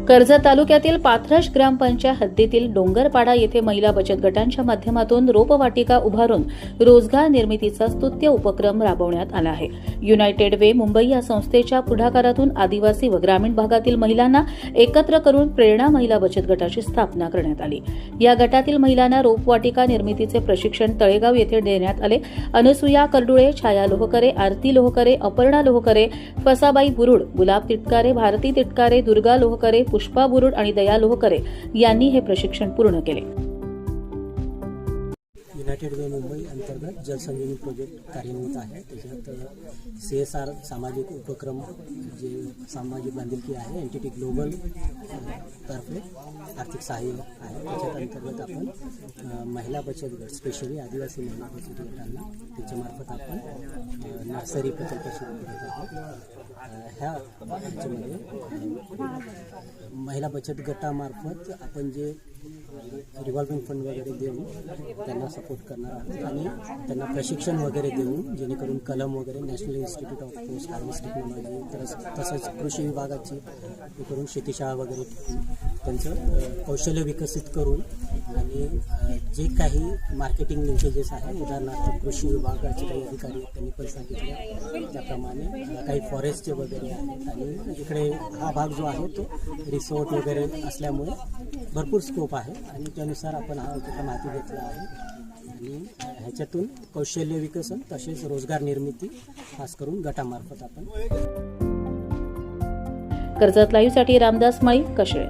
कर्जत तालुक्यातील पाथरश ग्रामपंचायत हद्दीतील डोंगरपाडा येथे महिला बचत गटांच्या माध्यमातून रोपवाटिका उभारून रोजगार निर्मितीचा स्तुत्य उपक्रम राबवण्यात आला आहे. युनायटेड वे मुंबई या संस्थेच्या पुढाकारातून आदिवासी व ग्रामीण भागातील महिलांना एकत्र करून प्रेरणा महिला बचत गटाची स्थापना करण्यात आली. या गटातील महिलांना रोपवाटिका निर्मितीचे प्रशिक्षण तळेगाव येथे देण्यात आले. अनुसुया करडुळे, छाया लोहकरे, आरती लोहकरे, अपर्णा लोहकरे, फसाबाई बुरुड, गुलाब तिटकारे, भारती तिटकारे, दुर्गा लोहकरे, पुष्पा बुरुड आणि दया लोहकरे यांनी हे प्रशिक्षण पूर्ण केले. युनायटेड वे मुंबई अंतर्गत जलसंजीवनी प्रोजेक्ट कार्यान्वित आहे. त्याच्यात CSR सामाजिक उपक्रम जे सामाजिक बांधिलकी आहे एनटीटी ग्लोबल तर्फे आर्थिक सहाय्य आहे. त्याच्यात अंतर्गत आपण महिला बचत गट स्पेशली आदिवासी महिला बचत गटांना त्याच्यामार्फत आपण नर्सरी प्रकल्प सुरू करत आहोत. ह्याच्यामध्ये महिला बचत गटामार्फत आपण जे रिव्हॉल्विंग फंड वगैरे देऊन त्यांना सपोर्ट करणार आहोत आणि त्यांना प्रशिक्षण वगैरे देऊन जेणेकरून कलम वगैरे national institute of post harvest technology तसंच कृषी विभागाची हे करून शेतीशाळा वगैरे त्यांचं कौशल्य विकसित करून आणि जे काही मार्केटिंग लिंकेजेस आहे उदाहरणार्थ कृषी विभागाचे काही अधिकारी त्यांनी पण सांगितले त्याप्रमाणे काही फॉरेस्टचे वगैरे आहेत आणि इकडे हा भाग जो आहे तो रिसॉर्ट वगैरे असल्यामुळे भरपूर स्कोप आहे आणि त्यानुसार आपण हा उपक्रम हाती घेतला आहे आणि ह्याच्यातून कौशल्य विकसन तसेच रोजगार निर्मिती खास करून गटामार्फत आपण. कर्जत लाईव्हसाठी रामदास माळी, कशेळे.